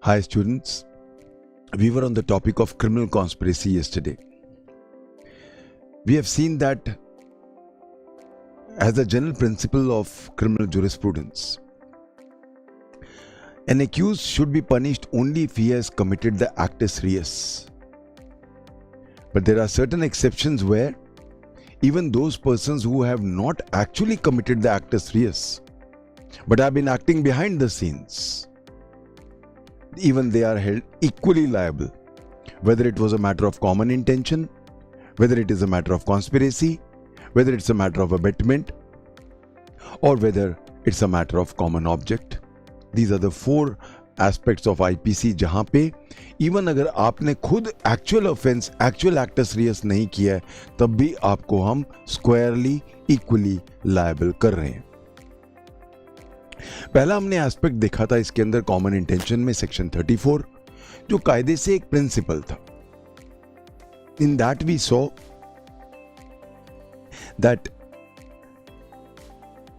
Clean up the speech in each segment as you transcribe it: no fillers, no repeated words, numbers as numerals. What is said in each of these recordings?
Hi students, we were on the topic of criminal conspiracy yesterday. We have seen that as a general principle of criminal jurisprudence, an accused should be punished only if he has committed the actus reus. But there are certain exceptions where even those persons who have not actually committed the actus reus but have been acting behind the scenes, even they are held equally liable, whether it was a matter of common intention, whether it is a matter of conspiracy, whether it's a matter of abetment, or whether it's a matter of common object. These are the four aspects of IPC जहां पे even अगर आपने खुद actual offence, actual acts Reis नहीं किया है, तब भी आपको हम स्क्वायरली इक्वली लायबल कर रहे हैं. पहला हमने एस्पेक्ट देखा था इसके अंदर कॉमन इंटेंशन में सेक्शन 34, जो कायदे से एक प्रिंसिपल था. In that we saw that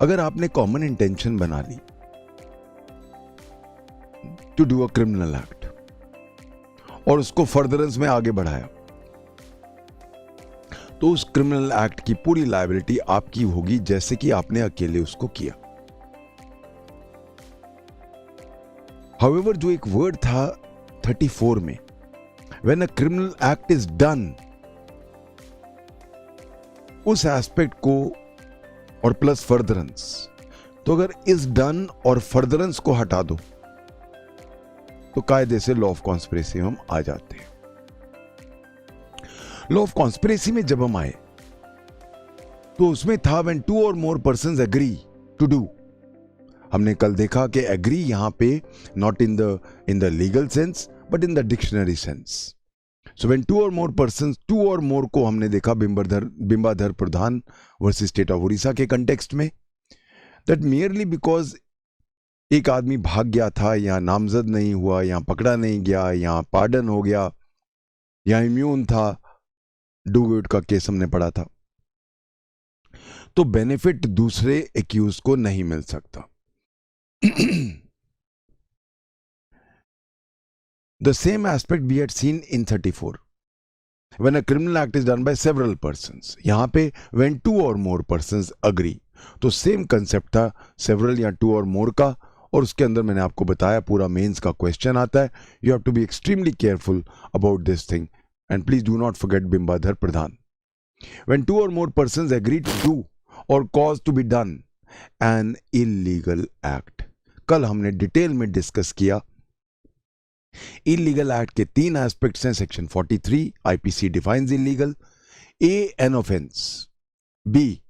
अगर आपने कॉमन इंटेंशन बना ली to do a criminal act और उसको फर्दरेंस में आगे बढ़ाया, तो उस क्रिमिनल एक्ट की पूरी लायबिलिटी आपकी होगी जैसे कि आपने अकेले उसको किया. However, जो एक वर्ड था 34 में, when a criminal act is done, उस एस्पेक्ट को और प्लस फर्दरेंस, तो अगर इज डन और फर्दरेंस को हटा दो तो कायदे से लॉ ऑफ कॉन्स्पिरेसी में हम आ जाते हैं. लॉ ऑफ कॉन्स्पिरेसी में जब हम आए तो उसमें था when two or more persons agree to do. हमने कल देखा कि एग्री यहां पे not in the legal sense but in the dictionary sense. So when two or more persons, two or more को हमने देखा Bimbadhar Pradhan versus state of Orissa के कंटेक्स्ट में, दैट मियरली बिकॉज एक आदमी भाग गया था, या नामजद नहीं हुआ, या पकड़ा नहीं गया, या पार्डन हो गया, या इम्यून था, डू गुड का केस हमने पढ़ा था, तो बेनिफिट दूसरे एक्यूज को नहीं मिल सकता. The same aspect we had seen in 34 when a criminal act is done by several persons. यहां पे when two or more persons agree, तो सेम कंसेप्ट था several या two or more का. और उसके अंदर मैंने आपको बताया पूरा मेंस का क्वेश्चन आता है. You have to be extremely careful about this thing and please do not forget Bimbadhar Pradhan. when two or more persons agree to do or cause to be done an illegal act. कल हमने detail में discuss किया. Illegal act के तीन aspects हैं. Section 43 IPC defines illegal. A, an offence. B,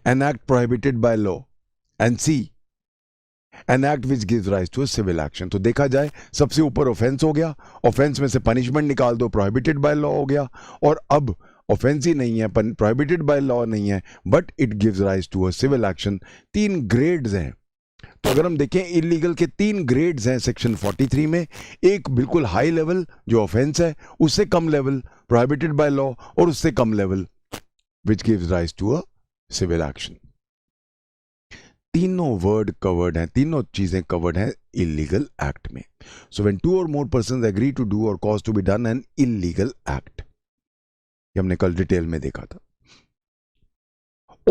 an act prohibited by law. And C, an act which gives rise to a civil action. तो देखा जाए सबसे ऊपर ऑफेंस हो गया, ऑफेंस में से पनिशमेंट निकाल दो, प्रोहिबिटेड बाय लॉ हो गया. और अब ऑफेंस ही नहीं है, प्रोहिबिटेड बाय लॉ नहीं है, but it gives rise to a civil action. तीन ग्रेड्स हैं. तो अगर हम देखें इलीगल के तीन ग्रेड्स हैं सेक्शन 43 में. एक बिल्कुल हाई लेवल जो ऑफेंस है, उससे कम लेवल प्रोहिबिटेड बाय लॉ, और उससे कम level which gives rise to a civil action. तीनों वर्ड कवर्ड हैं, तीनों चीजें कवर्ड हैं इलीगल एक्ट में. सो when two or more persons agree to do or cause to be done an illegal act, ये हमने कल डिटेल में देखा था.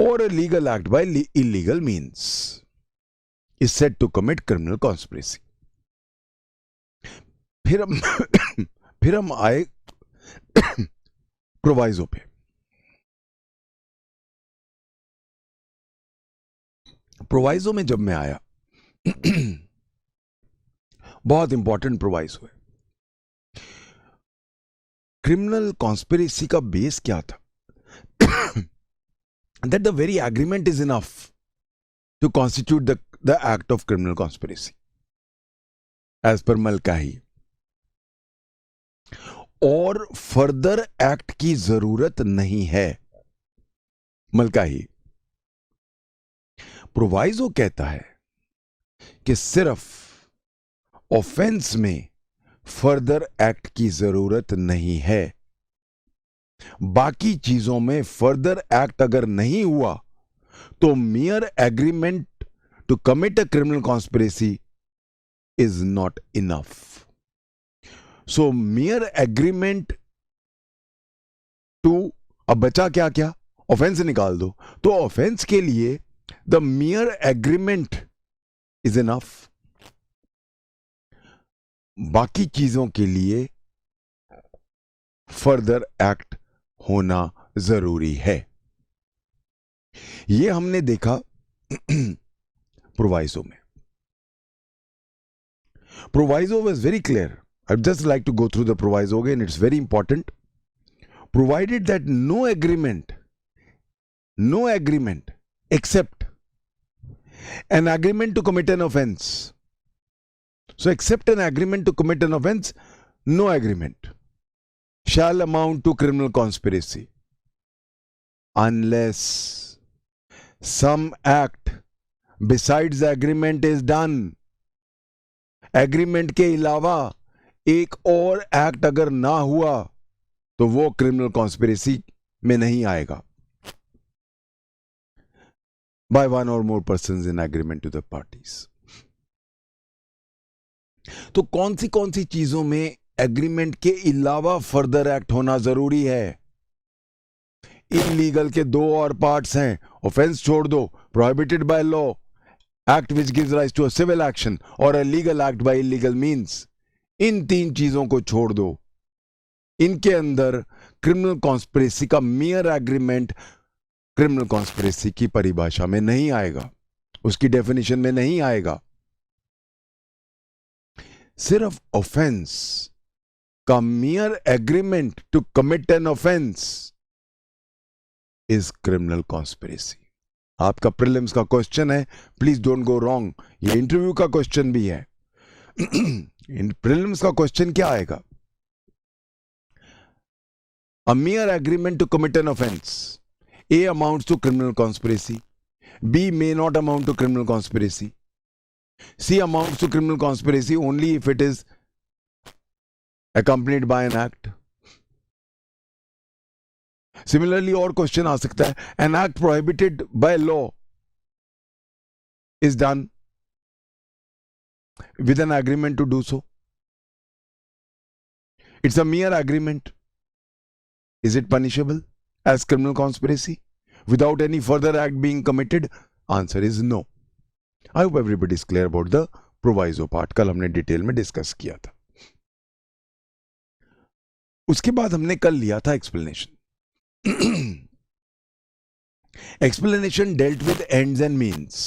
और legal act by illegal means is said to commit criminal conspiracy. फिर हम आए प्रोवाइजो पे. प्रोवाइजो में जब मैं आया, बहुत इंपॉर्टेंट प्रोवाइजो है. क्रिमिनल कॉन्स्पिरेसी का बेस क्या था? That the very agreement is enough to constitute the act of criminal conspiracy as per मलकाही. और फर्दर एक्ट की जरूरत नहीं है. मलकाही प्रोवाइजो कहता है कि सिर्फ ऑफेंस में फर्दर एक्ट की जरूरत नहीं है, बाकी चीजों में फर्दर एक्ट अगर नहीं हुआ तो mere agreement to commit a criminal conspiracy is not enough. So mere agreement to, अब बचा क्या क्या, ऑफेंस निकाल दो, तो ऑफेंस के लिए द मियर एग्रीमेंट इज इनफ. बाकी चीजों के लिए फर्दर एक्ट होना जरूरी है. यह हमने देखा प्रोवाइजो में. Proviso was very clear. I'd just like to go through the proviso again. It's very important. Provided that no agreement except an agreement to commit an offense. So except an agreement to commit an offense, no agreement shall amount to criminal conspiracy unless some act besides the agreement is done. Agreement के अलावा एक और act अगर ना हुआ तो वो criminal conspiracy में नहीं आएगा. बाय वन और more persons in agreement to the parties. तो कौन सी चीजों में एग्रीमेंट के अलावा फर्दर एक्ट होना जरूरी है? इलीगल के दो और पार्ट्स हैं. ऑफेंस छोड़ दो, prohibited by law, act which gives rise to a civil action or a legal act by illegal means. इन तीन चीजों को छोड़ दो. इनके अंदर क्रिमिनल कॉन्स्पिरेसी का मियर एग्रीमेंट क्रिमिनल कॉन्स्पिरेसी की परिभाषा में नहीं आएगा, उसकी डेफिनेशन में नहीं आएगा. सिर्फ ऑफेंस का mere agreement to commit an offence is criminal conspiracy. आपका प्रीलिम्स का क्वेश्चन है, प्लीज डोंट गो रॉन्ग. ये इंटरव्यू का क्वेश्चन भी है. प्रीलिम्स का क्वेश्चन क्या आएगा? A mere agreement to commit an offense, A amounts to criminal conspiracy, B may not amount to criminal conspiracy, C amounts to criminal conspiracy only if it is accompanied by an act. Similarly, और question आ सकता है, an act prohibited by law is done with an agreement to do so. It's a mere agreement. Is it punishable as criminal conspiracy without any further act being committed? Answer is no. I hope everybody is clear about the proviso part. कल हमने detail में discuss किया था. उसके बाद हमने कल लिया था explanation. Explanation dealt with ends and means.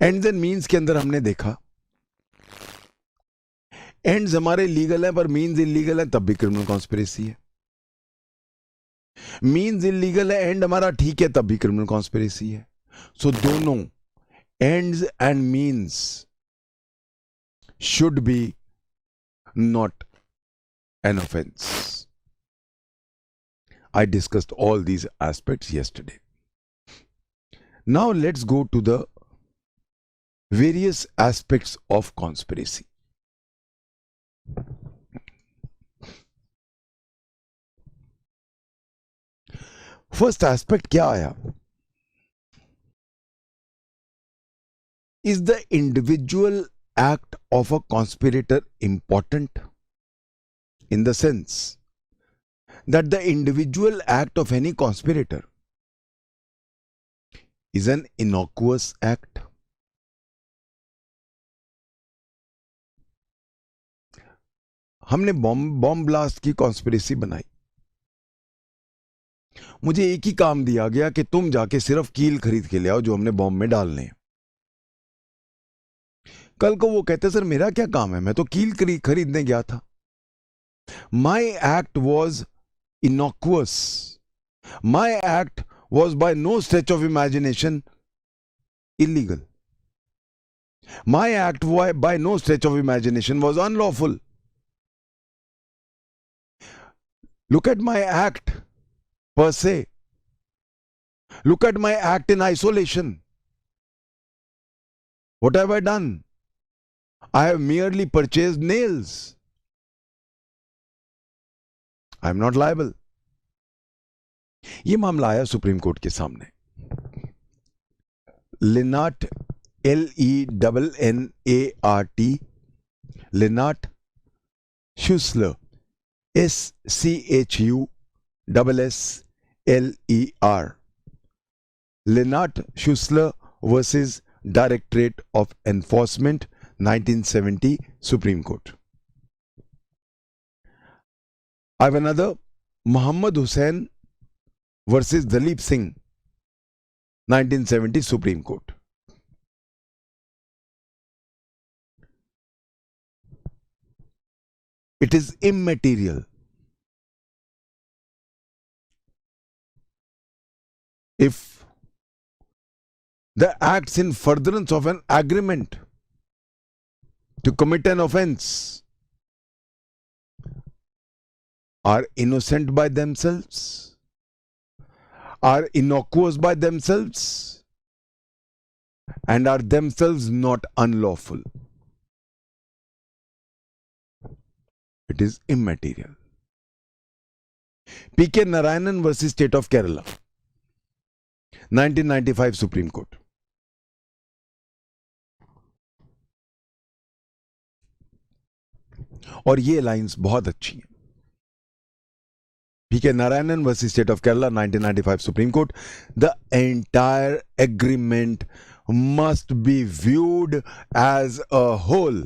Ends and means के अंदर हमने देखा एंड्स हमारे लीगल हैं पर मीन्स इलीगल है, तब भी क्रिमिनल कॉन्स्पिरेसी है. मीन्स इलीगल है, एंड हमारा ठीक है, तब भी क्रिमिनल कॉन्स्पिरेसी है. सो दोनों ends and means should be not an offence. I discussed all these aspects yesterday. Now let's go to the various aspects of conspiracy. First aspect क्या आया? Is the individual act of a conspirator important? In the sense that the individual act of any conspirator is an innocuous act. हमने bomb blast की conspiracy बनाई. मुझे एक ही काम दिया गया कि तुम जाके सिर्फ कील खरीद के ले आओ जो हमने बॉम्ब में डालने हैं. कल को वो कहते सर मेरा क्या काम है, मैं तो कील खरीदने गया था. My act was innocuous. My act was by no stretch of imagination illegal. My act by no stretch of imagination was unlawful. Look at my act per se. Look at my act in isolation. What have I done? I have merely purchased nails. I am not liable. ये मामला आया supreme Court के सामने. लिनाट L-E-N-N-A-R-T, Lennart Schussler, S-C-H-U-S-S-L-E-R. Lennart Schussler versus Directorate of Enforcement, 1970, Supreme Court. I have another, Muhammad Hussain versus Dalip Singh, 1970, Supreme Court. It is immaterial if the acts in furtherance of an agreement to commit an offense are innocent by themselves, are innocuous by themselves, and are themselves not unlawful. It is immaterial. P.K. Narayanan versus State of Kerala, 1995, Supreme Court. और ये lines बहुत अच्छी हैं. P.K. Narayanan versus State of Kerala, 1995, Supreme Court. The entire agreement must be viewed as a whole.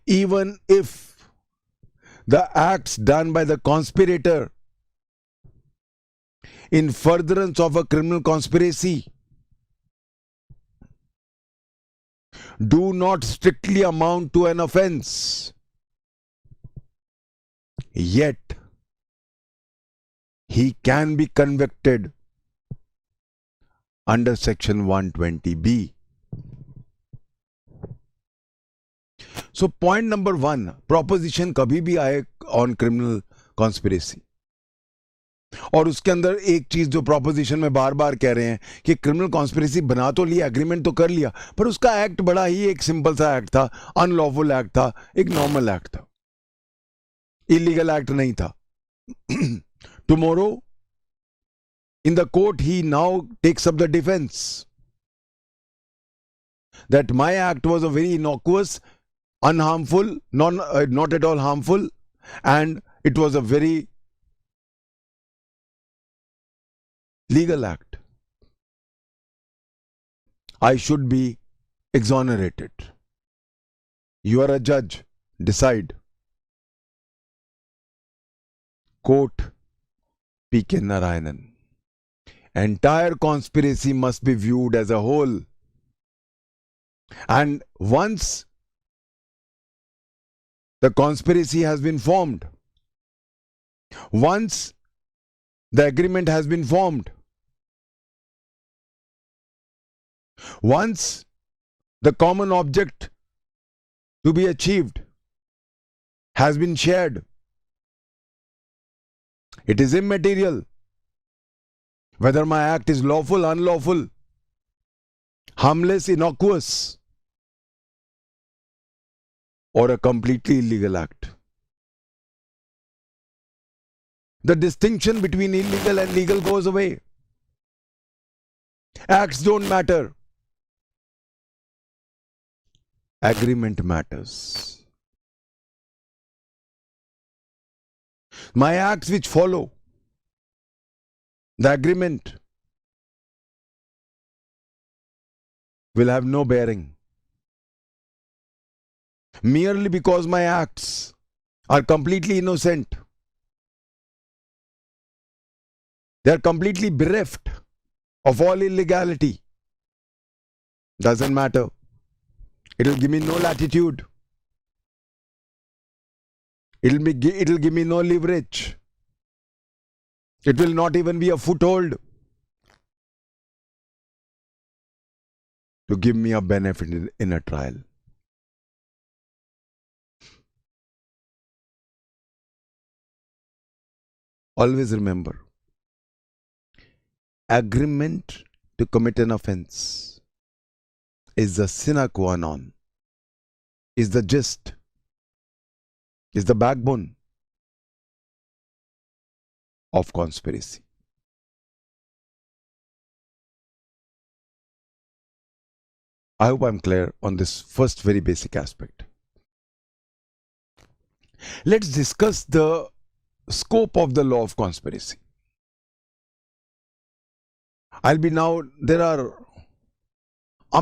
Even if the acts done by the conspirator in furtherance of a criminal conspiracy do not strictly amount to an offense, yet he can be convicted under section 120B. So point number 1, proposition कभी भी आए on criminal conspiracy, और उसके अंदर एक चीज जो proposition में बार बार कह रहे हैं कि क्रिमिनल कॉन्स्पिरेसी बना तो लिया, एग्रीमेंट तो कर लिया, पर उसका एक्ट बड़ा ही एक सिंपल सा एक्ट था, अनलॉफुल एक्ट था, एक नॉर्मल एक्ट था, इलीगल एक्ट नहीं था. Tomorrow in the court he now takes up the defence that my act was a very innocuous, unharmful, not at all harmful, and it was a very legal act. I should be exonerated. You are a judge. Decide. Quote P.K. Narayanan. Entire conspiracy must be viewed as a whole. And once the conspiracy has been formed, once the agreement has been formed, once the common object to be achieved has been shared, it is immaterial whether my act is lawful, unlawful, harmless, innocuous, or a completely illegal act. The distinction between illegal and legal goes away. Acts don't matter. Agreement matters. My acts which follow the agreement will have no bearing. Merely because my acts are completely innocent, they are completely bereft of all illegality, doesn't matter. It will give me no latitude. It will give me no leverage. It will not even be a foothold to give me a benefit in a trial. Always remember, agreement to commit an offense is the sine qua non, is the gist, is the backbone of conspiracy. I hope I'm clear on this first very basic aspect. Let's discuss the scope of the law of conspiracy. There are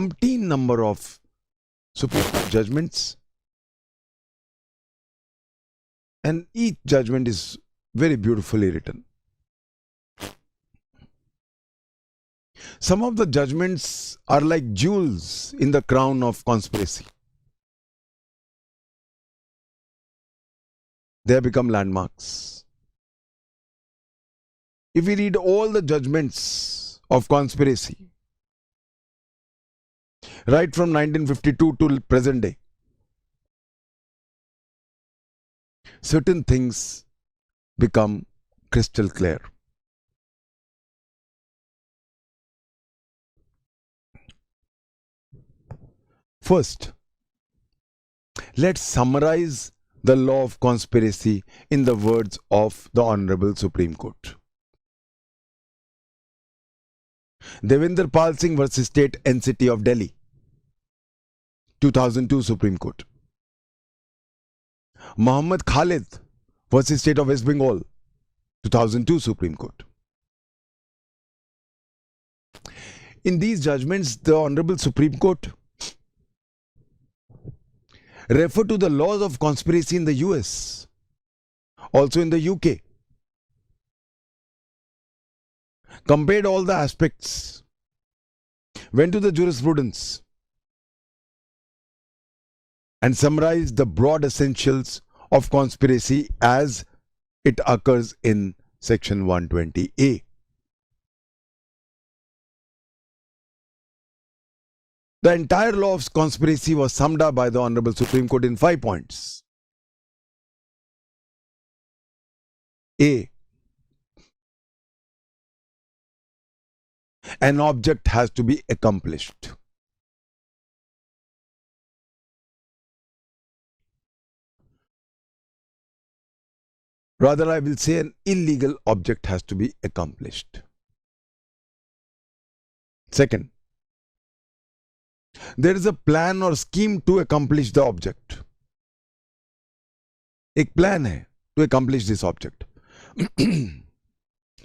umpteen number of Supreme Court judgments, and each judgment is very beautifully written. Some of the judgments are like jewels in the crown of conspiracy. They have become landmarks. If we read all the judgments of conspiracy, right from 1952 to present day, certain things become crystal clear. First, let's summarize the law of conspiracy in the words of the Honorable Supreme Court. Devendra Pal Singh versus State and City of Delhi, 2002 Supreme Court. Muhammad Khalid versus State of West Bengal, 2002 Supreme Court. In these judgments, the Honorable Supreme Court refer to the laws of conspiracy in the US, also in the UK. Compared all the aspects, went to the jurisprudence, and summarized the broad essentials of conspiracy as it occurs in Section 120A. The entire law of conspiracy was summed up by the Honorable Supreme Court in 5 points. A. An object has to be accomplished. Rather, I will say an illegal object has to be accomplished. Second, there is a plan or scheme to accomplish the object. एक plan है to accomplish this object.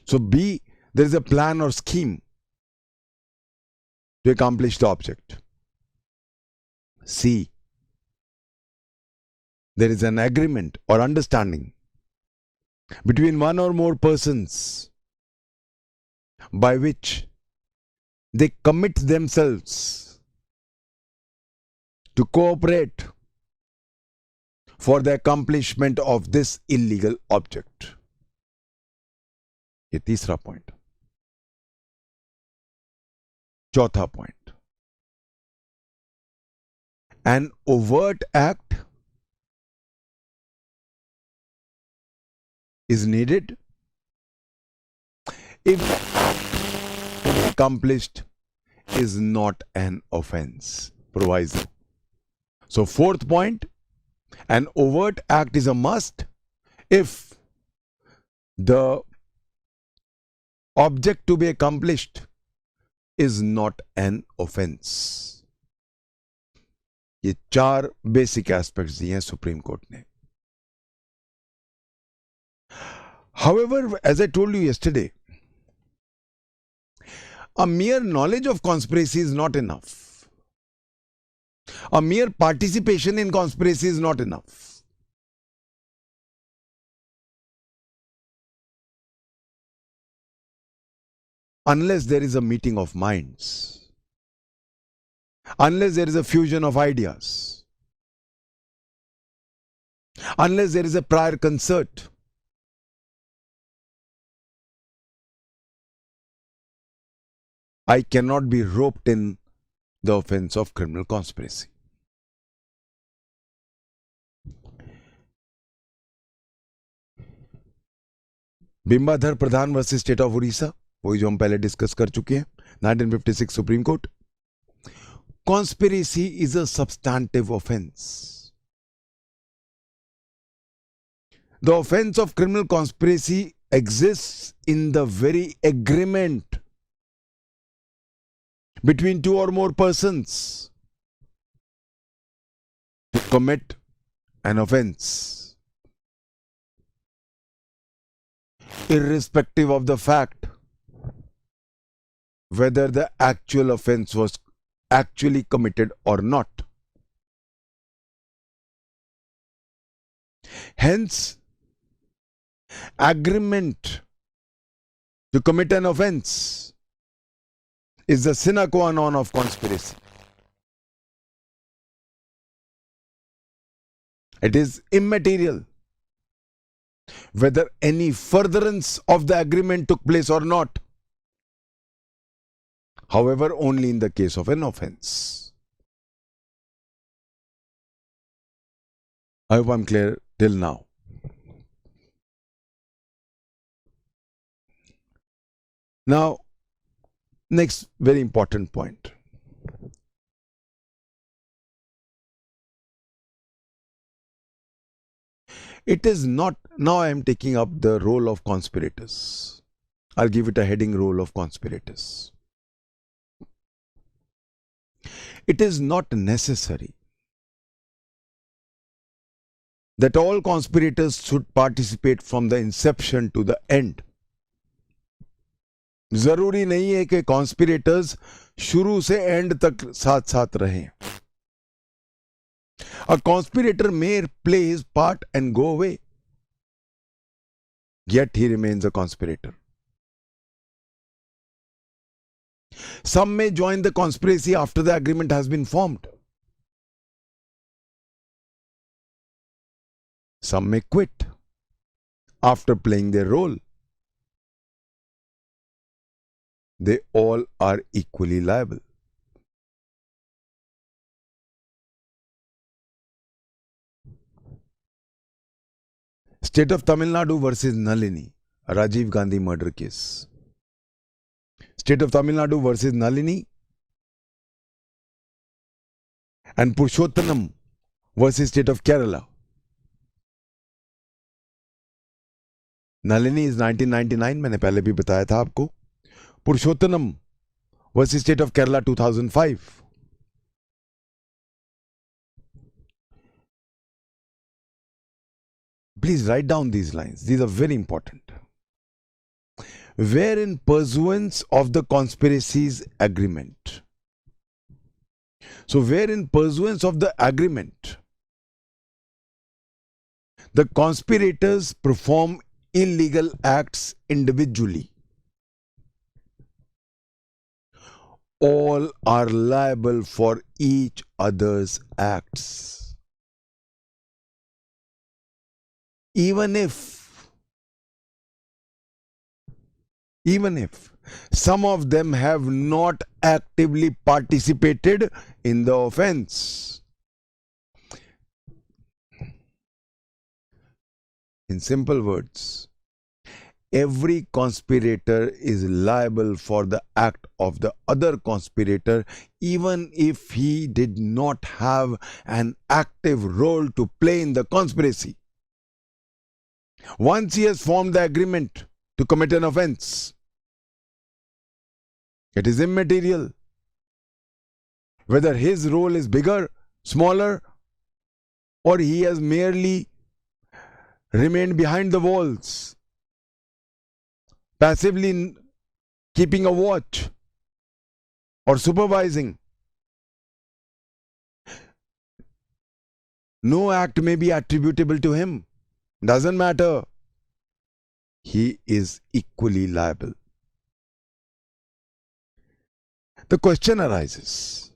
So B, there is a plan or scheme to accomplish the object. C, there is an agreement or understanding between one or more persons by which they commit themselves to cooperate for the accomplishment of this illegal object. ये तीसरा point. चौथा point. An overt act is needed if accomplished is not an offense. Proviso. So fourth point, an overt act is a must if the object to be accomplished is not an offense. ये 4 basic aspects दिए हैं Supreme Court ने. However, as I told you yesterday, a mere knowledge of conspiracy is not enough. A mere participation in conspiracy is not enough. Unless there is a meeting of minds, unless there is a fusion of ideas, unless there is a prior concert, I cannot be roped in the offense of criminal conspiracy. Bimbadhar Pradhan versus state of Orissa, वही जो हम पहले discuss कर चुके हैं, 1956 Supreme Court. Conspiracy is a substantive offense. The offense of criminal conspiracy exists in the very agreement between 2 or more persons commit an offense, irrespective of the fact whether the actual offense was actually committed or not. Hence, agreement to commit an offense is the sine qua non of conspiracy. It is immaterial whether any furtherance of the agreement took place or not. However, only in the case of an offense. I hope I'm clear till now. Now, next very important point. It is not, now I am taking up the role of conspirators. I'll give it a heading, role of conspirators. It is not necessary that all conspirators should participate from the inception to the end. जरूरी नहीं है कि conspirators शुरू से end तक साथ साथ रहें. A conspirator may play his part and go away, yet he remains a conspirator. Some may join the conspiracy after the agreement has been formed. Some may quit after playing their role. They all are equally liable. State of Tamil Nadu versus Nalini, Rajiv Gandhi murder case. State of Tamil Nadu versus Nalini and Purushottanam versus State of Kerala. Nalini is 1999, मैंने पहले भी बताया था आपको. Purushottanam versus State of Kerala 2005. Please write down these lines. These are very important. Where in pursuance of the conspiracy's agreement. So where in pursuance of the agreement, the conspirators perform illegal acts individually, all are liable for each other's acts. Even if some of them have not actively participated in the offense. In simple words, every conspirator is liable for the act of the other conspirator, even if he did not have an active role to play in the conspiracy. Once he has formed the agreement to commit an offense, it is immaterial whether his role is bigger, smaller, or he has merely remained behind the walls, passively keeping a watch or supervising. No act may be attributable to him. Doesn't matter. He is equally liable. The question arises,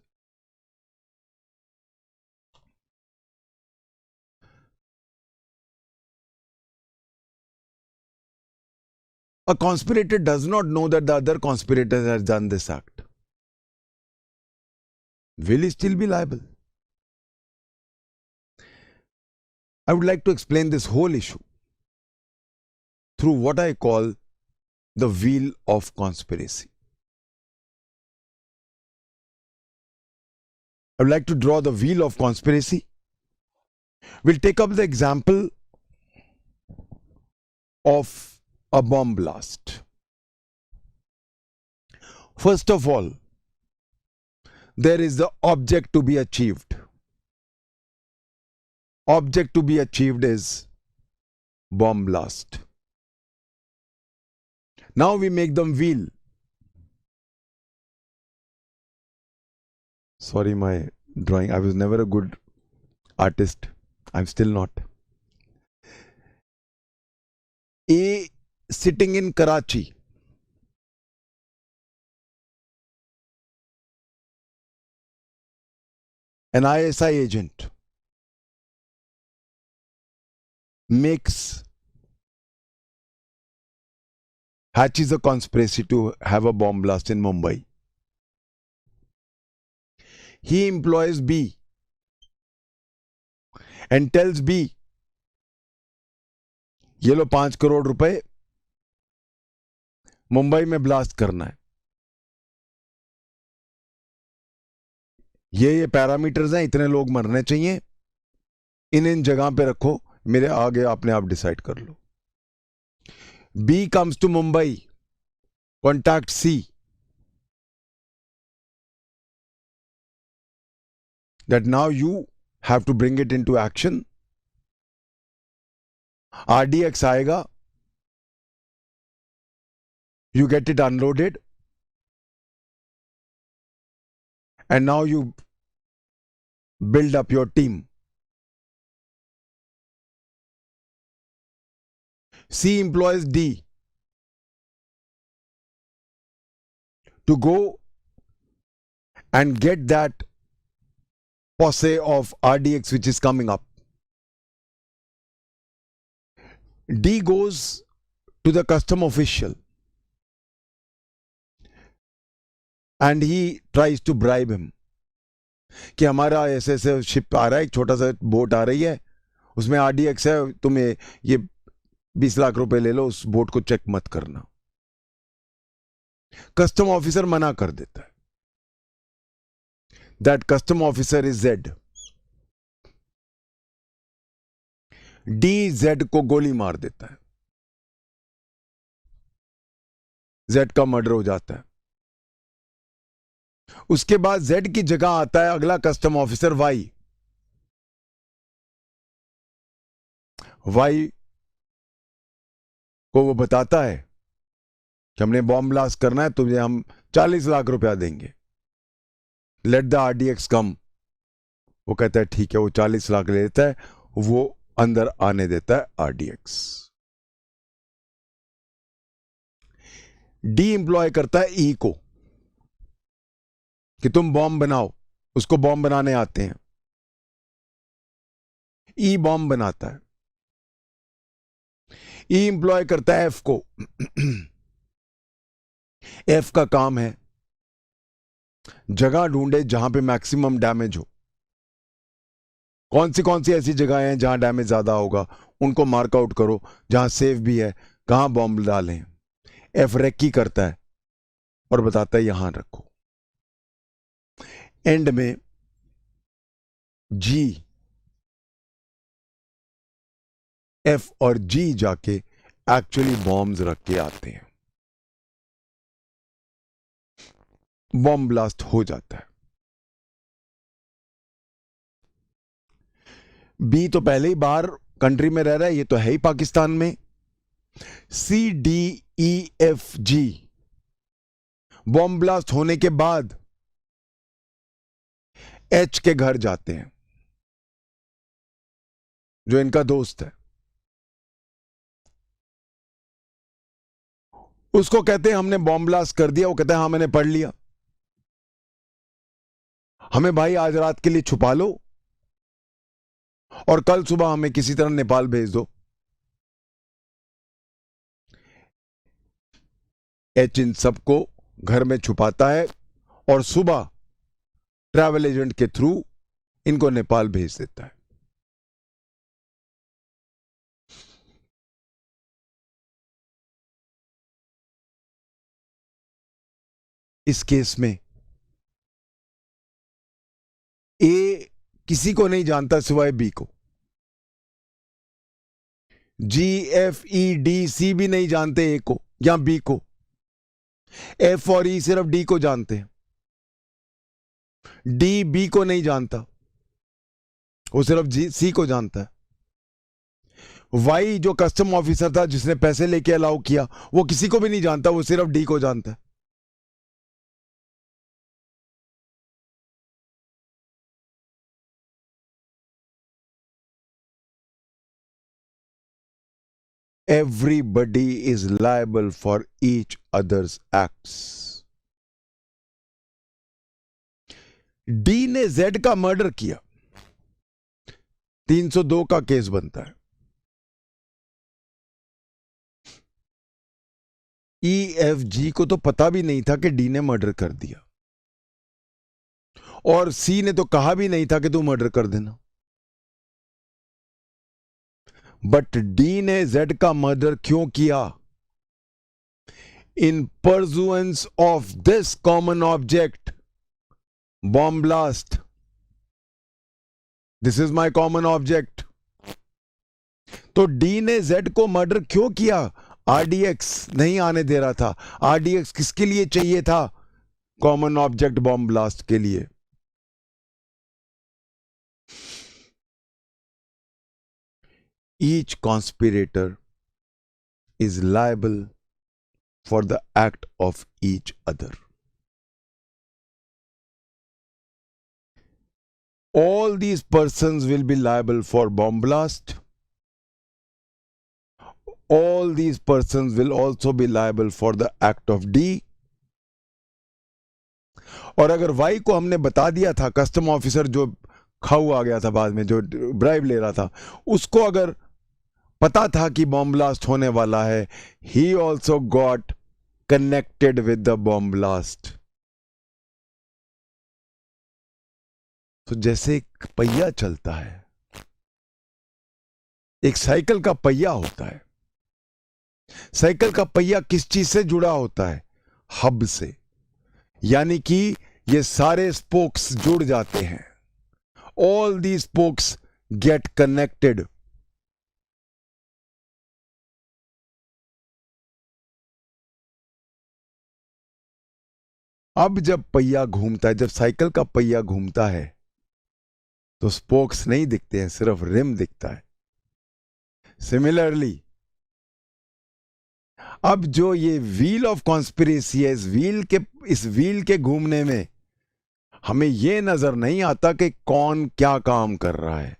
a conspirator does not know that the other conspirator has done this act. Will he still be liable? I would like to explain this whole issue through what I call the wheel of conspiracy. I would like to draw the wheel of conspiracy. We'll take up the example of a bomb blast. First of all, there is the object to be achieved. Object to be achieved is bomb blast. Now we make them wheel. Sorry, my drawing. I was never a good artist. I'm still not. A sitting in Karachi. An ISI agent hatches a conspiracy to have a bomb blast in Mumbai. He employs B and tells B, ये लो 5 करोड़ रुपए, मुंबई में blast करना है. ये parameters हैं, इतने लोग मरने चाहिए, इन जगह पे रखो, मेरे आगे आपने आप डिसाइड कर लो. B comes to Mumbai, contacts C, that now you have to bring it into action. RDX आएगा, you get it unloaded, and now you build up your team. C employs D to go and get that posse of RDX which is coming up. D goes to the custom official and he tries to bribe him कि हमारा ऐसे ऐसे ship आ रहा है, एक छोटा सा boat आ रही है, उसमें RDX है, तुम ये 20 लाख रुपए ले लो, उस बोट को चेक मत करना. कस्टम ऑफिसर मना कर देता है. That custom officer is Z. D Z को गोली मार देता है. Z का मर्डर हो जाता है. उसके बाद Z की जगह आता है अगला कस्टम ऑफिसर Y. Y को वो बताता है कि हमने बॉम्ब ब्लास्ट करना है, तुझे हम 40 लाख रुपया देंगे. लेट द RDX कम. वो कहता है ठीक है, वो 40 लाख ले लेता है, वो अंदर आने देता है RDX. डी एम्प्लॉय करता है E को कि तुम बॉम्ब बनाओ, उसको बॉम्ब बनाने आते हैं. E बॉम्ब बनाता है. E एम्प्लॉय करता है F को. F का काम है जगह ढूंढे जहां पे मैक्सिमम डैमेज हो. कौन सी ऐसी जगह हैं जहां डैमेज ज्यादा होगा, उनको मार्कआउट करो. जहां सेफ भी है, कहां बॉम्ब डालें. F रेकी करता है और बताता है यहां रखो. एंड में G, F और G जाके एक्चुअली बॉम्ब्स रख के आते हैं. बॉम्ब ब्लास्ट हो जाता है. B तो पहले ही बाहर कंट्री में रह रहा है, ये तो है ही पाकिस्तान में. C, D, E, F, G bomb blast होने के बाद H के घर जाते हैं, जो इनका दोस्त है. उसको कहते हैं हमने बॉम्ब ब्लास्ट कर दिया. वो कहता है हाँ मैंने पढ़ लिया, हमें भाई आज रात के लिए छुपा लो और कल सुबह हमें किसी तरह नेपाल भेज दो. H इन सबको घर में छुपाता है और सुबह ट्रैवल एजेंट के थ्रू इनको नेपाल भेज देता है. इस केस में A किसी को नहीं जानता सिवाय B को. G, F, E, D, C भी नहीं जानते A को या B को. F और E सिर्फ D को जानते हैं. D B को नहीं जानता. वो सिर्फ सी को जानता है। वाई जो कस्टम ऑफिसर था जिसने पैसे लेके अलाउ किया, वो किसी को भी नहीं जानता, वो सिर्फ डी को जानता है। Everybody is liable for each other's acts. D ने जेड का मर्डर किया, 302 का केस बनता है। ई एफ जी को तो पता भी नहीं था कि डी ने मर्डर कर दिया, और सी ने तो कहा भी नहीं था कि तू मर्डर कर देना। बट डी ने जेड का मर्डर क्यों किया? In pursuance of this common object, bomb blast. This is my common object. तो डी ने जेड को मर्डर क्यों किया? आरडीएक्स नहीं आने दे रहा था। आरडीएक्स किसके लिए चाहिए था? कॉमन ऑब्जेक्ट बॉम्ब ब्लास्ट के लिए। Each conspirator is liable for the act of each other. All these persons will be liable for bomb blast. All these persons will also be liable for the act of D. और अगर Y को हमने बता दिया था, custom officer जो खाऊ आ गया था बाद में, जो ब्राइब ले रहा था, उसको अगर पता था कि बॉम्ब ब्लास्ट होने वाला है, he also got connected with the bomb blast. तो जैसे एक पहिया चलता है, एक साइकिल का पहिया होता है। साइकिल का पहिया किस चीज से जुड़ा होता है? हब से। यानी कि ये सारे स्पोक्स जुड़ जाते हैं। All these spokes get connected. अब जब पहिया घूमता है, जब साइकिल का पहिया घूमता है, तो स्पोक्स नहीं दिखते हैं, सिर्फ रिम दिखता है। सिमिलरली, अब जो ये व्हील ऑफ कॉन्स्पिरेसी है, इस व्हील के घूमने में हमें यह नजर नहीं आता कि कौन क्या काम कर रहा है।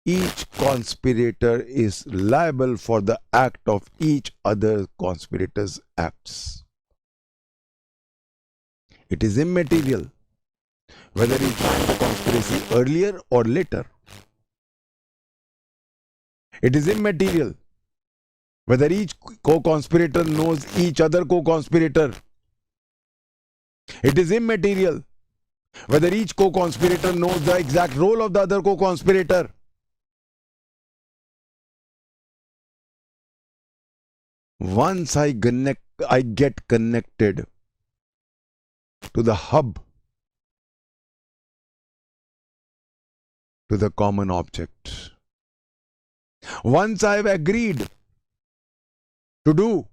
Each conspirator is liable for the act of each other conspirator's acts. It is immaterial whether he planned the conspiracy earlier or later. It is immaterial whether each co-conspirator knows each other co-conspirator. It is immaterial whether each co-conspirator knows the exact role of the other co-conspirator. Once I get connected to the hub, to the common object. Once I've agreed to do,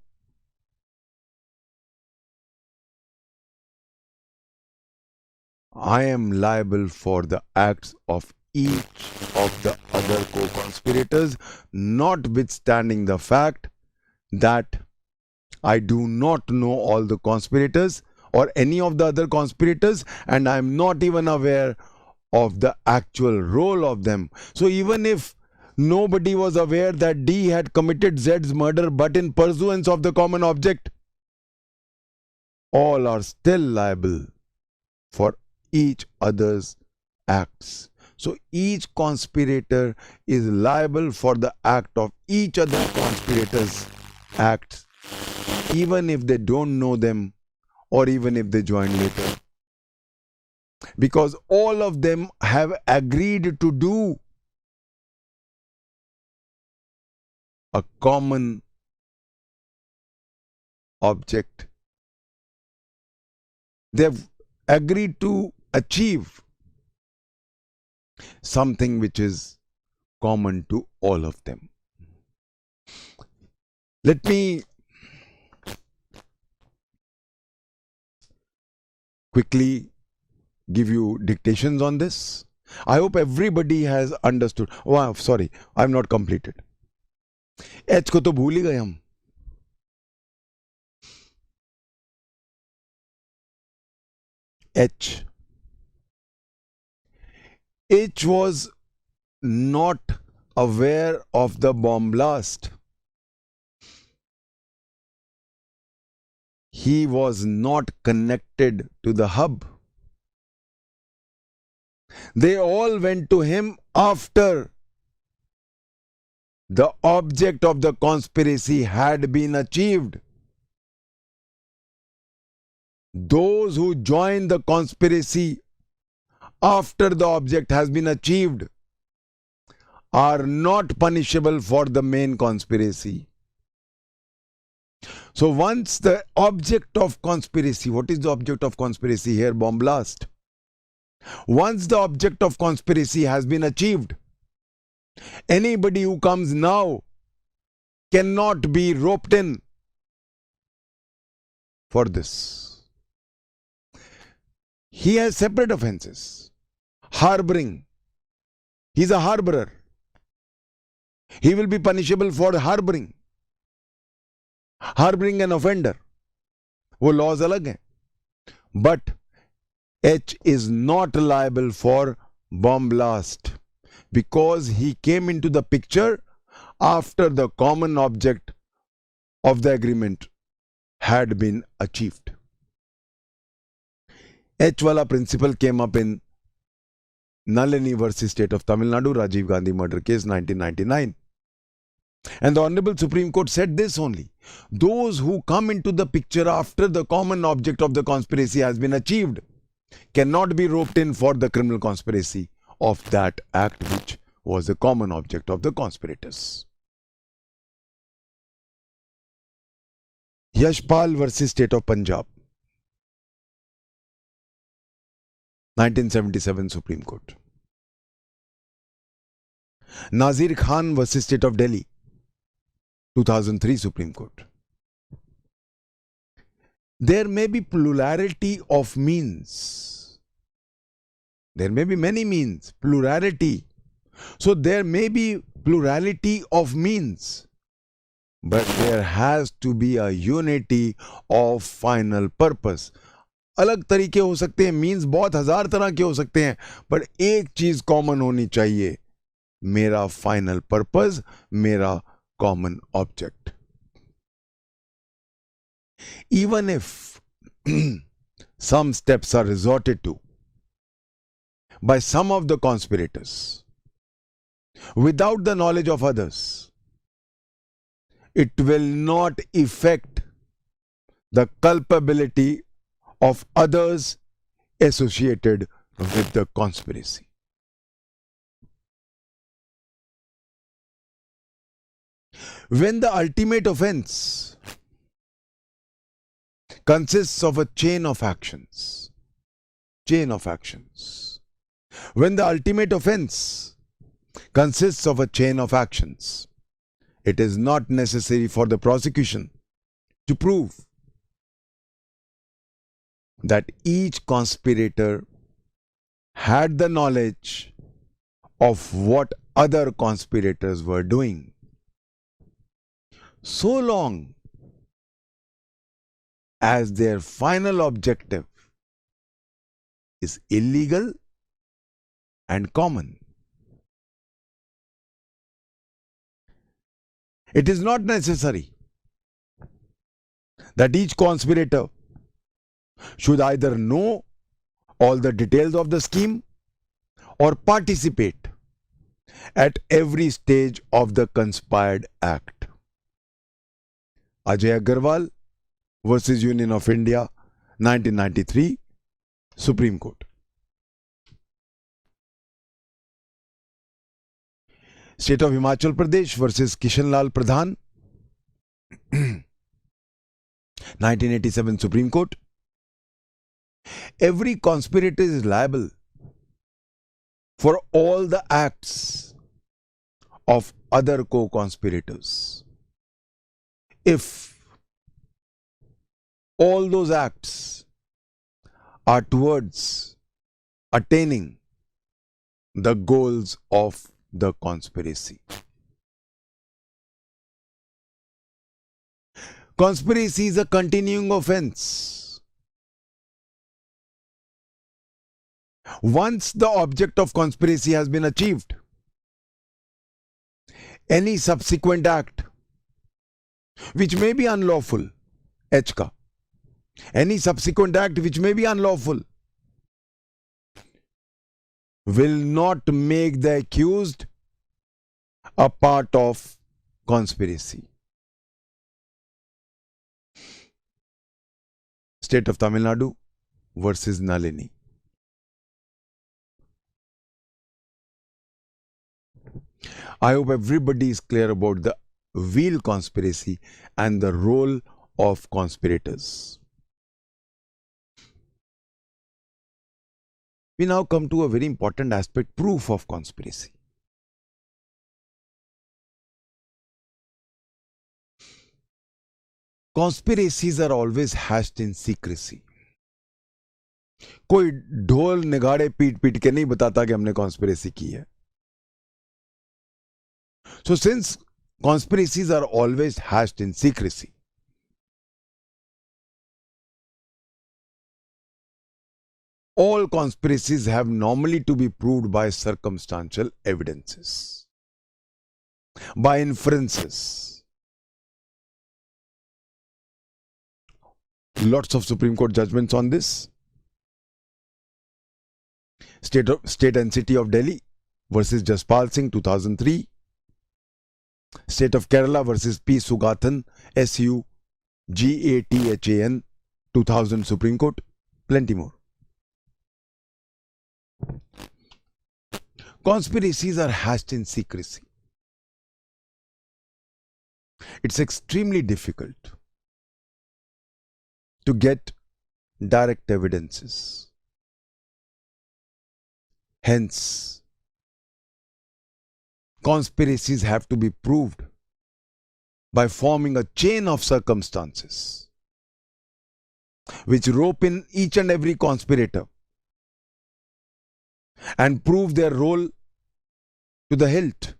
I am liable for the acts of each of the other co-conspirators, notwithstanding the fact that I do not know all the conspirators or any of the other conspirators, and I am not even aware of the actual role of them. So even if nobody was aware that D had committed Z's murder, but in pursuance of the common object, all are still liable for each other's acts. So each conspirator is liable for the act of each other conspirators' acts, even if they don't know them or even if they join later, because all of them have agreed to do a common object. They've agreed to achieve something which is common to all of them. Let me quickly give you dictations on this. I hope everybody has understood. Oh, sorry, I'm not completed. H को तो भूल ही गए हम. H. H was not aware of the bomb blast. He was not connected to the hub. They all went to him after the object of the conspiracy had been achieved. Those who join the conspiracy after the object has been achieved are not punishable for the main conspiracy. So once the object of conspiracy, what is the object of conspiracy here? Bomb blast. Once the object of conspiracy has been achieved, anybody who comes now cannot be roped in for this. He has separate offenses. Harboring. He's a harborer. He will be punishable for harboring. Harboring an offender. वो laws अलग हैं. But H is not liable for bomb blast because he came into the picture after the common object of the agreement had been achieved. H wala principle came up in Nalini versus State of Tamil Nadu, Rajiv Gandhi murder case 1999. And the Honorable Supreme Court said this only. Those who come into the picture after the common object of the conspiracy has been achieved cannot be roped in for the criminal conspiracy of that act which was the common object of the conspirators. Yashpal versus State of Punjab, 1977 Supreme Court. Nazir Khan versus State of Delhi, 2003 Supreme Court. There may be plurality of means. There may be many means, plurality. So there may be plurality of means. But there has to be a unity of final purpose. अलग तरीके हो सकते हैं, means बहुत हजार तरह के हो सकते हैं, पर एक चीज कॉमन होनी चाहिए, मेरा फाइनल पर्पस, मेरा common object. Even if some steps are resorted to by some of the conspirators without the knowledge of others, it will not affect the culpability of others associated with the conspiracy. When the ultimate offense consists of a chain of actions, when the ultimate offense consists of a chain of actions, it is not necessary for the prosecution to prove that each conspirator had the knowledge of what other conspirators were doing. So long as their final objective is illegal and common. It is not necessary that each conspirator should either know all the details of the scheme or participate at every stage of the conspired act. Ajay Agarwal versus Union of India, 1993, Supreme Court. State of Himachal Pradesh versus Kishan Lal Pradhan, 1987 Supreme Court. Every conspirator is liable for all the acts of other co-conspirators if all those acts are towards attaining the goals of the conspiracy. Conspiracy is a continuing offense. Once the object of conspiracy has been achieved, any subsequent act which may be unlawful, H ka, any subsequent act which may be unlawful will not make the accused a part of conspiracy. State of Tamil Nadu versus Nalini. I hope everybody is clear about the wheel conspiracy and the role of conspirators. We now come to a very important aspect, proof of conspiracy. Conspiracies are always hatched in secrecy. कोई ढोल निगाड़े पीट पीट के नहीं बताता कि हमने conspiracy की है. So since conspiracies are always hatched in secrecy, all conspiracies have normally to be proved by circumstantial evidences, by inferences. Lots of Supreme Court judgments on this. State and City of Delhi versus Jaspal Singh 2003. State of Kerala versus P. Sugathan SUGATHAN 2000 Supreme Court. Plenty more. Conspiracies are hatched in secrecy. It's extremely difficult to get direct evidences. Hence, conspiracies have to be proved by forming a chain of circumstances which rope in each and every conspirator and prove their role to the hilt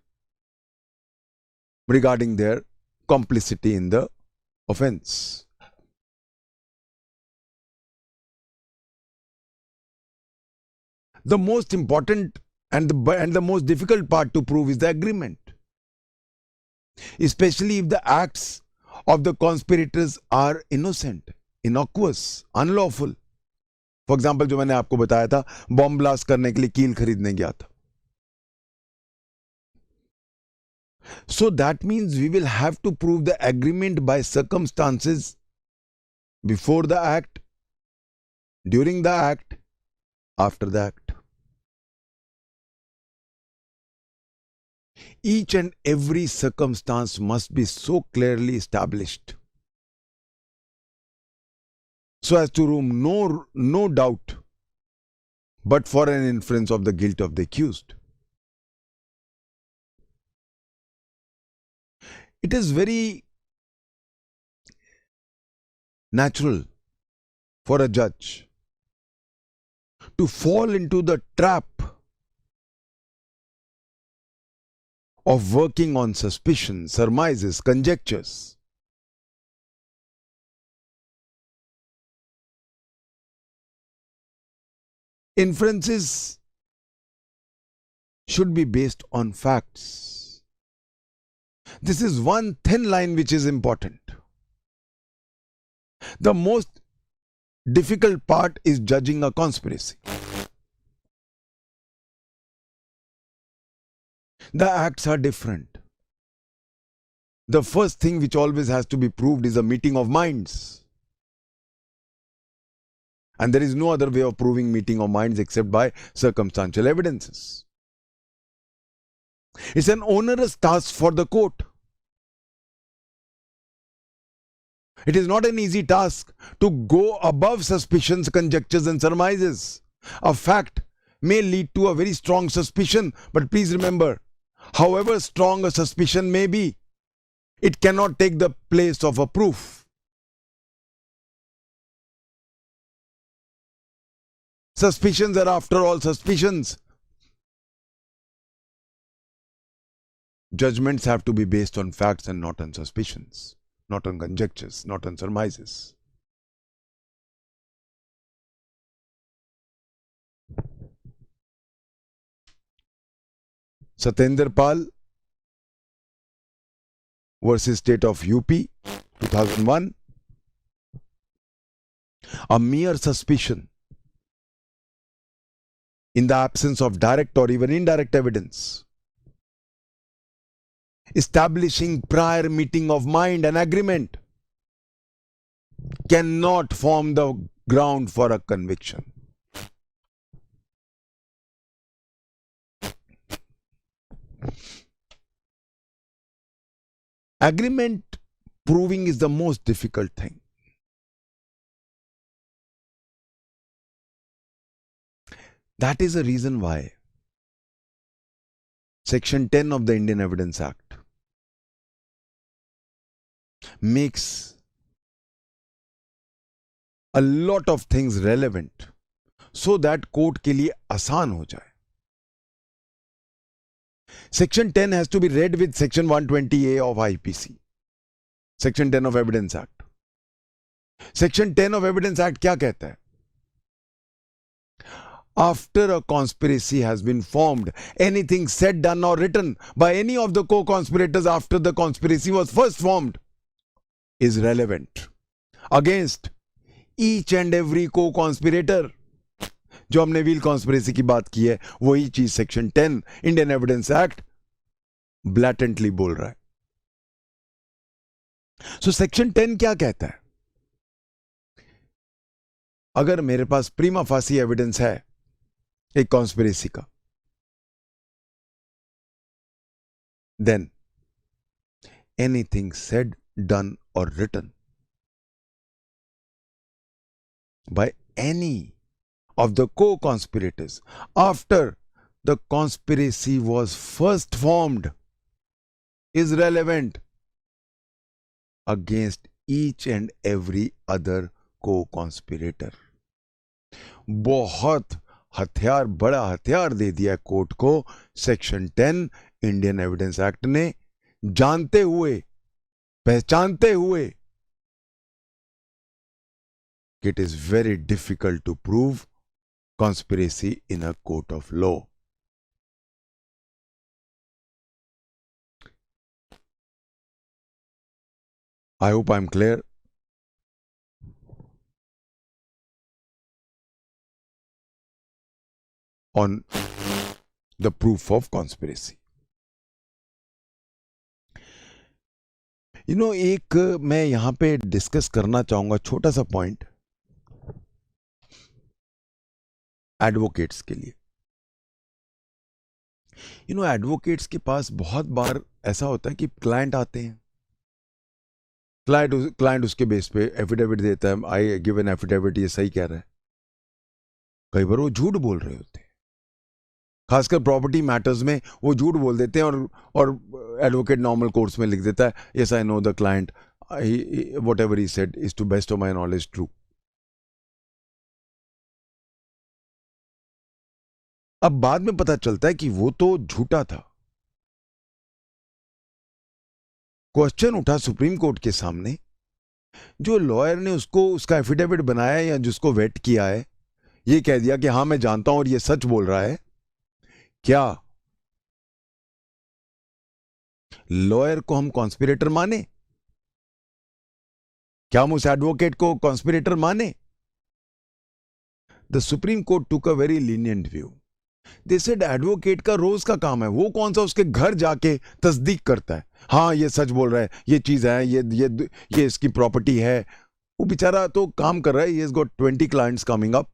regarding their complicity in the offense. The most important and the most difficult part to prove is the agreement, especially if the acts of the conspirators are innocent, innocuous, unlawful. For example, जो मैंने आपको बताया था, bomb blast करने के लिए कील खरीदने गया था. So that means we will have to prove the agreement by circumstances before the act, during the act, after the act. Each and every circumstance must be so clearly established so as to room no doubt but for an inference of the guilt of the accused. It is very natural for a judge to fall into the trap of working on suspicions, surmises, conjectures. Inferences should be based on facts. This is one thin line which is important. The most difficult part is judging a conspiracy. The acts are different. The first thing which always has to be proved is a meeting of minds. And there is no other way of proving meeting of minds except by circumstantial evidences. It's an onerous task for the court. It is not an easy task to go above suspicions, conjectures and surmises. A fact may lead to a very strong suspicion, but please remember, however strong a suspicion may be, it cannot take the place of a proof. Suspicions are after all suspicions. Judgments have to be based on facts and not on suspicions, not on conjectures, not on surmises. Satyendra Pal versus State of UP, 2001. A mere suspicion in the absence of direct or even indirect evidence, establishing prior meeting of mind and agreement, cannot form the ground for a conviction. Agreement proving is the most difficult thing. That is the reason why Section 10 of the Indian Evidence Act makes a lot of things relevant so that court के लिए आसान हो जाए. Section 10 has to be read with Section 120A of IPC. Section 10 of Evidence Act. Section 10 of Evidence Act क्या कहता है? After a conspiracy has been formed, anything said, done or written by any of the co-conspirators after the conspiracy was first formed is relevant against each and every co-conspirator. जो हमने wheel conspiracy की बात की है वही चीज section 10 Indian evidence act ब्लैटेंटली बोल रहा है. सो सेक्शन 10 क्या कहता है? अगर मेरे पास प्रीमा फासी एविडेंस है एक कॉन्स्पिरेसी का, देन एनीथिंग सेड, डन और written by any of the co-conspirators after the conspiracy was first formed is relevant against each and every other co-conspirator. बहुत हथियार, बड़ा हथियार दे दिया कोर्ट को सेक्शन 10 इंडियन एविडेंस एक्ट ने, जानते हुए, पहचानते हुए it is very difficult to prove conspiracy in a court of law. I hope I'm clear. On the proof of conspiracy. एक मैं यहां पे डिस्कस करना चाहूंगा छोटा सा पॉइंट एडवोकेट्स के लिए. एडवोकेट्स के पास बहुत बार ऐसा होता है कि क्लाइंट आते हैं, क्लाइंट उसके बेस पे एफिडेविट देता है, आई गिव एन एफिडेविट, ये सही कह रहा है. कई बार वो झूठ बोल रहे होते हैं, खासकर प्रॉपर्टी मैटर्स में वो झूठ बोल देते हैं और एडवोकेट नॉर्मल कोर्स में लिख देता है, yes I know the client, whatever he said is to best of my knowledge true. अब बाद में पता चलता है कि वो तो झूठा था. क्वेश्चन उठा सुप्रीम कोर्ट के सामने, जो लॉयर ने उसका एफिडेविट बनाया या जिसको वेट किया है, ये कह दिया कि हां मैं जानता हूं और ये सच बोल रहा है. क्या लॉयर को हम कॉन्स्पिरेटर माने? क्या हम उस एडवोकेट को कॉन्स्पिरेटर माने? The supreme court took a very lenient view. They said advocate का रोज का काम है, वो कौन सा उसके घर जाके तस्दीक करता है, हाँ ये सच बोल रहा है, ये चीज है, ये इसकी प्रॉपर्टी है. वो बेचारा तो काम कर रहा है, he has got 20 clients coming up.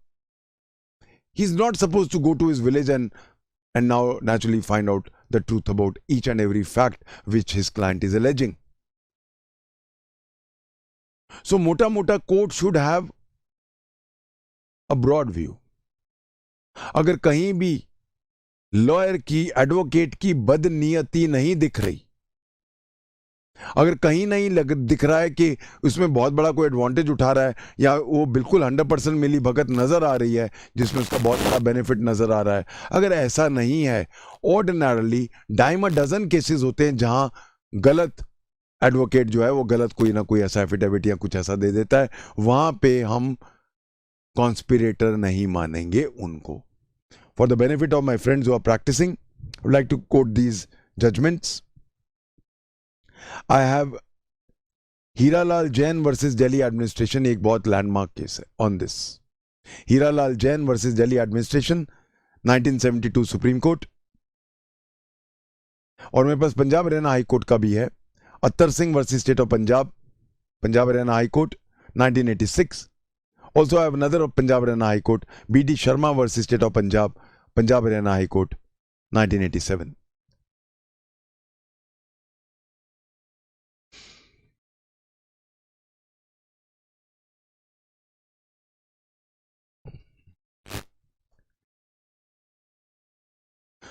He's not supposed to go to his village and now naturally find out the truth about each and every fact which his client is alleging. So mota mota court should have a broad view. अगर कहीं भी lawyer की, advocate की बदनीयती नहीं दिख रही, अगर कहीं नहीं दिख रहा है कि उसमें बहुत बड़ा कोई एडवांटेज उठा रहा है या वो बिल्कुल 100% मिली भगत नजर आ रही है जिसमें उसका बहुत बड़ा बेनिफिट नजर आ रहा है, अगर ऐसा नहीं है, ordinarily dime a dozen cases होते हैं जहां गलत एडवोकेट जो है वो गलत कोई ना कोई ऐसा एफिडेविट या कुछ ऐसा दे देता है, वहां पे हम कॉन्स्पिरेटर नहीं मानेंगे उनको. For the benefit of my friends who are practising, I would like to quote these judgments. I have Hiralal Jain versus Delhi administration, एक बहुत लैंडमार्क केस है on this. Hiralal Jain versus Delhi administration 1972 Supreme Court. और मेरे पास पंजाब हरियाणा हाई कोर्ट का भी है, Attar Singh versus state of Punjab, Punjab Haryana High Court 1986. Also, I have another of Punjab Haryana High Court, B.D. Sharma versus State of Punjab, Punjab Haryana High Court, 1987.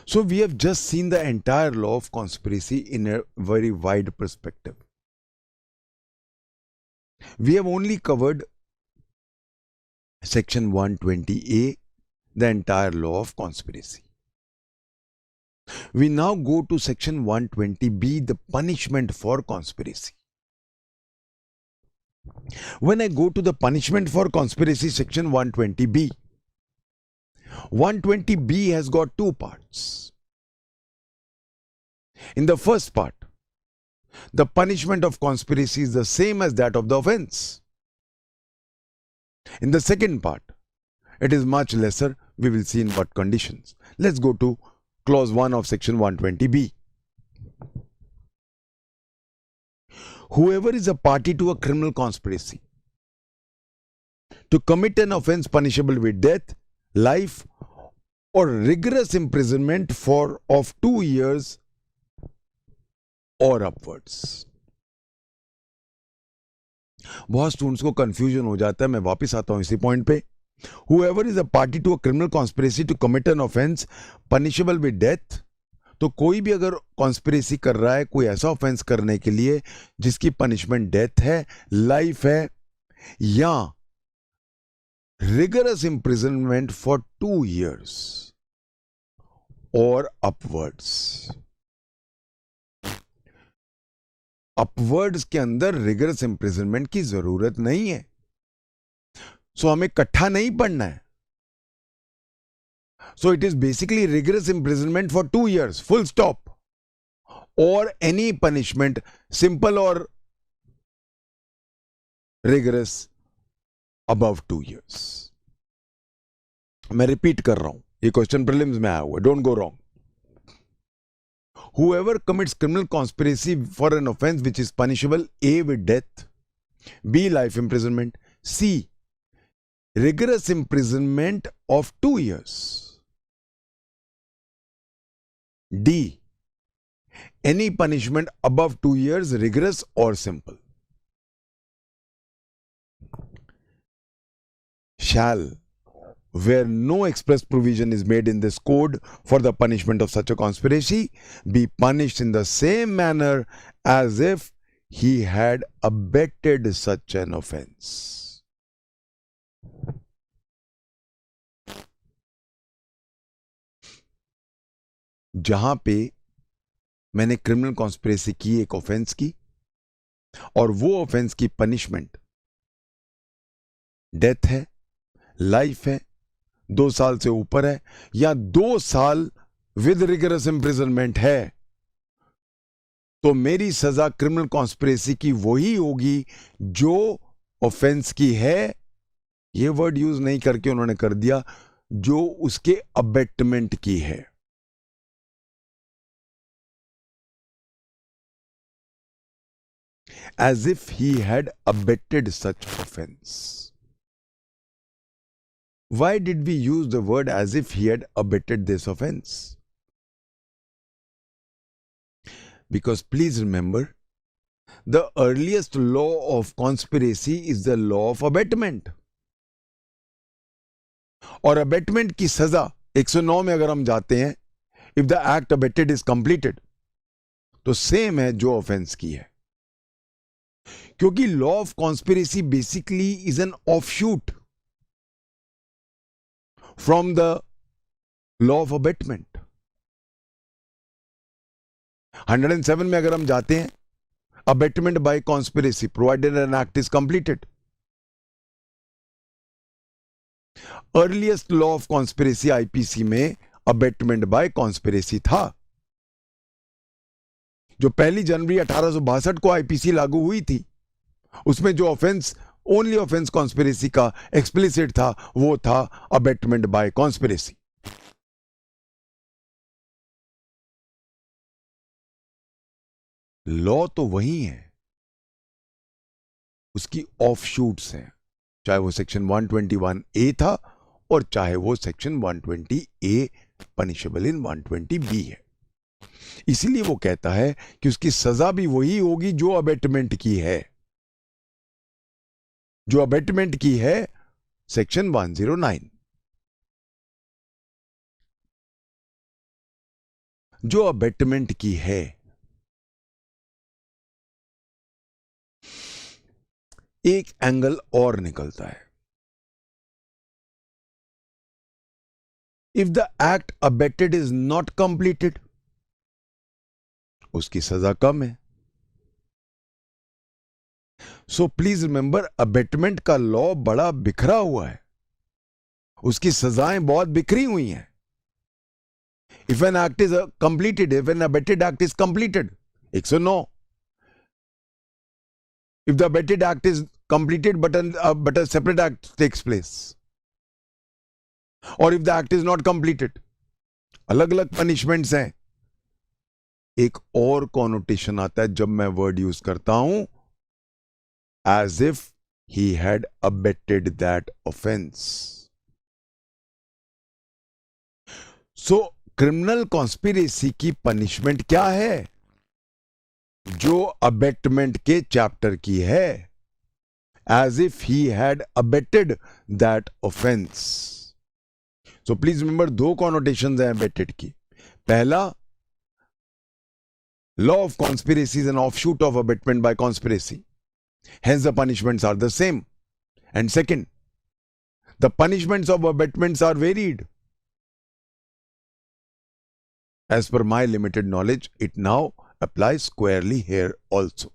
So we have just seen the entire law of conspiracy in a very wide perspective. We have only covered Section 120A, the entire law of conspiracy. We now go to Section 120B, the punishment for conspiracy. When I go to the punishment for conspiracy, Section 120B, 120B has got two parts. In the first part, the punishment of conspiracy is the same as that of the offense. In the second part, it is much lesser. We will see in what conditions. Let's go to clause 1 of section 120B. Whoever is a party to a criminal conspiracy to commit an offense punishable with death, life, or rigorous imprisonment of 2 years or upwards. बहुत students को confusion हो जाता है, मैं वापस आता हूं इसी पॉइंट पे. Whoever is a party to a criminal conspiracy to commit an offense punishable with death, तो कोई भी अगर कॉन्स्पिरेसी कर रहा है कोई ऐसा ऑफेंस करने के लिए जिसकी पनिशमेंट डेथ है, लाइफ है या rigorous imprisonment for 2 years or upwards. Upwards के अंदर रिगरस इंप्रिजनमेंट की जरूरत नहीं है, सो हमें इकट्ठा नहीं पढ़ना है. So it is basically rigorous imprisonment for 2 years, full stop, और एनी पनिशमेंट सिंपल और रिगरस अबव 2 years. मैं रिपीट कर रहा हूं, ये क्वेश्चन प्रीलिम्स में आया हुआ, don't go wrong. Whoever commits criminal conspiracy for an offense which is punishable, A, with death, B, life imprisonment, C, rigorous imprisonment of 2 years, D, any punishment above 2 years, rigorous or simple, shall, where no express provision is made in this code for the punishment of such a conspiracy, be punished in the same manner as if he had abetted such an offense. जहां पे मैंने criminal conspiracy की, एक offence की, और वो offence की punishment death है, लाइफ है, 2 साल से ऊपर है, या 2 साल विद रिगरस इंप्रिजनमेंट है, तो मेरी सजा क्रिमिनल कॉन्स्पिरेसी की वही होगी जो ऑफेंस की है. ये वर्ड यूज नहीं करके उन्होंने कर दिया, जो उसके अबेटमेंट की है. As if he had abetted such offense. Why did we use the word as if he had abetted this offense? Because please remember, the earliest law of conspiracy is the law of abetment. और abetment की सजा 109 में अगर हम जाते हैं, if the act abetted is completed, तो same है जो ऑफेंस की है. क्योंकि law of conspiracy basically is an offshoot from the law of abetment. 107 में अगर हम जाते हैं, abetment by conspiracy provided an act is completed. Earliest law of conspiracy IPC में अबेटमेंट बाय कॉन्स्पिरेसी था। जो 1 जनवरी 1862 को आईपीसी लागू हुई थी, उसमें जो ऑफेंस, ओनली ऑफेंस कॉन्स्पिरेसी का एक्सप्लिसिट था, वो था अबेटमेंट बाय कॉन्स्पिरेसी। लॉ तो वही है, उसकी ऑफशूट्स हैं, चाहे वो सेक्शन 121A था और चाहे वो सेक्शन 120A पनिशेबल इन 120B है। इसीलिए वो कहता है कि उसकी सजा भी वही होगी जो अबेटमेंट की है। जो अबेटमेंट की है सेक्शन 109। जो अबेटमेंट की है, एक एंगल और निकलता है। If the act abetted is not completed, उसकी सजा कम है। सो प्लीज रिमेंबर, अबेटमेंट का लॉ बड़ा बिखरा हुआ है, उसकी सजाएं बहुत बिखरी हुई हैं। If an act is completed, if an abetted act is completed, 109। If the abetted act is completed but a separate act takes place, or if the act is not completed, अलग अलग पनिशमेंट्स हैं। एक और connotation आता है जब मैं word use करता हूं, as if he had abetted that offense. So criminal conspiracy की पनिशमेंट क्या है? जो अबेटमेंट के चैप्टर की है, as if he had abetted that offense. So please remember, दो connotations हैं abetted की। पहला, law of conspiracy is an offshoot of abetment by conspiracy, hence the punishments are the same. And second, the punishments of abetments are varied. As per my limited knowledge, it now applies squarely here also.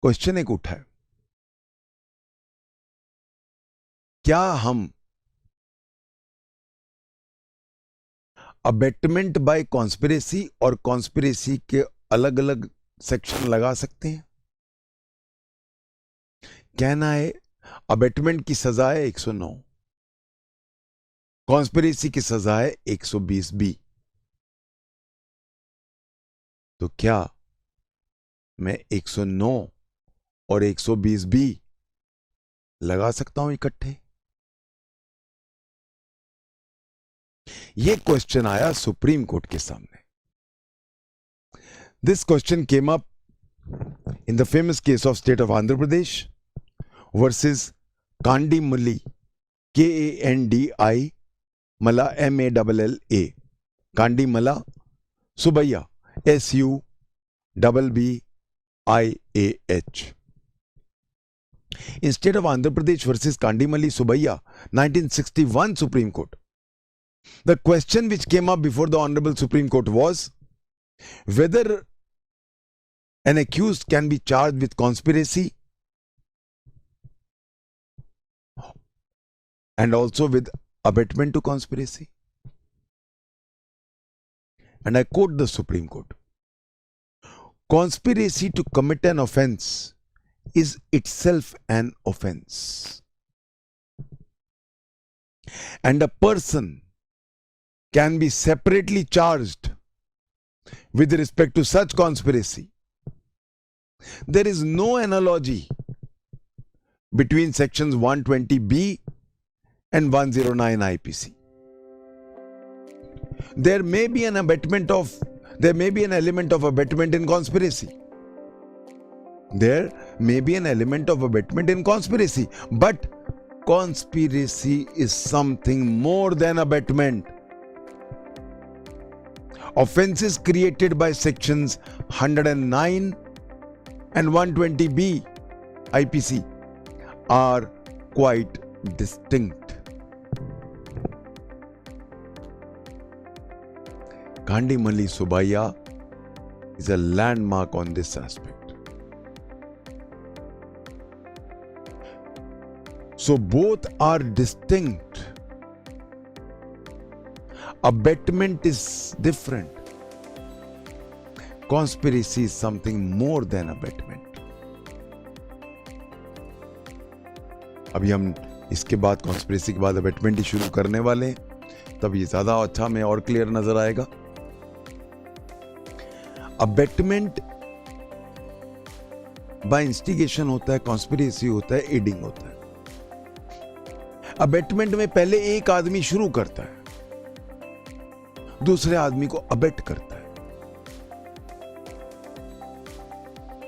Question एक उठा है, क्या हम abetment by conspiracy और conspiracy के अलग अलग section लगा सकते हैं? कहना है अबेटमेंट की सजा है 109, कॉन्स्पिरेसी की सजा है 120B। तो क्या मैं 109 और 120B लगा सकता हूं इकट्ठे? यह क्वेश्चन आया सुप्रीम कोर्ट के सामने। This question came up in the famous case of state of Andhra Pradesh versus Kandimalli, KANDI Malla MALLA, Kandimalla Subbaiah SUBBIAH. In state of Andhra Pradesh versus Kandimalli Subaiya, 1961 Supreme Court. The question which came up before the Honorable Supreme Court was whether an accused can be charged with conspiracy and also with abetment to conspiracy. And I quote the Supreme Court: conspiracy to commit an offense is itself an offense, and a person can be separately charged with respect to such conspiracy. There is no analogy between sections 120B and 109 IPC. There may be an element of abetment in conspiracy. There may be an element of abetment in conspiracy, but conspiracy is something more than abetment. Offenses created by sections 109 and 120B IPC are quite distinct. Kandimali Subaya is a landmark on this aspect. So both are distinct. Abetment is different. Conspiracy is something more than abetment. अभी हम इसके बाद conspiracy के बाद abetment ही शुरू करने वाले हैं, तब ये ज्यादा अच्छा में और क्लियर नजर आएगा. अबेटमेंट बाय इंस्टिगेशन होता है, कॉन्स्पिरेसी होता है, एडिंग होता है. अबेटमेंट में पहले एक आदमी शुरू करता है, दूसरे आदमी को अबेट करता है.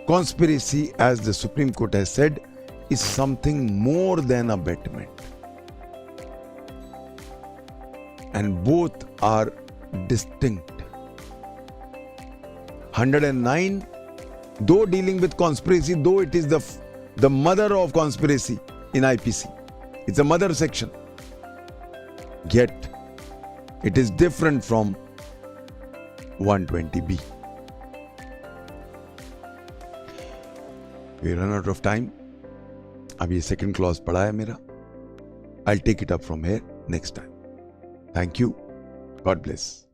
Conspiracy, as the Supreme Court has said, is something more than abetment. And both are distinct. 109, though dealing with conspiracy, though it is the mother of conspiracy in IPC. It's a mother section. Yet, it is different from 120B. We run out of time. अब ये second clause पढ़ा है मेरा. I'll take it up from here next time. Thank you. God bless.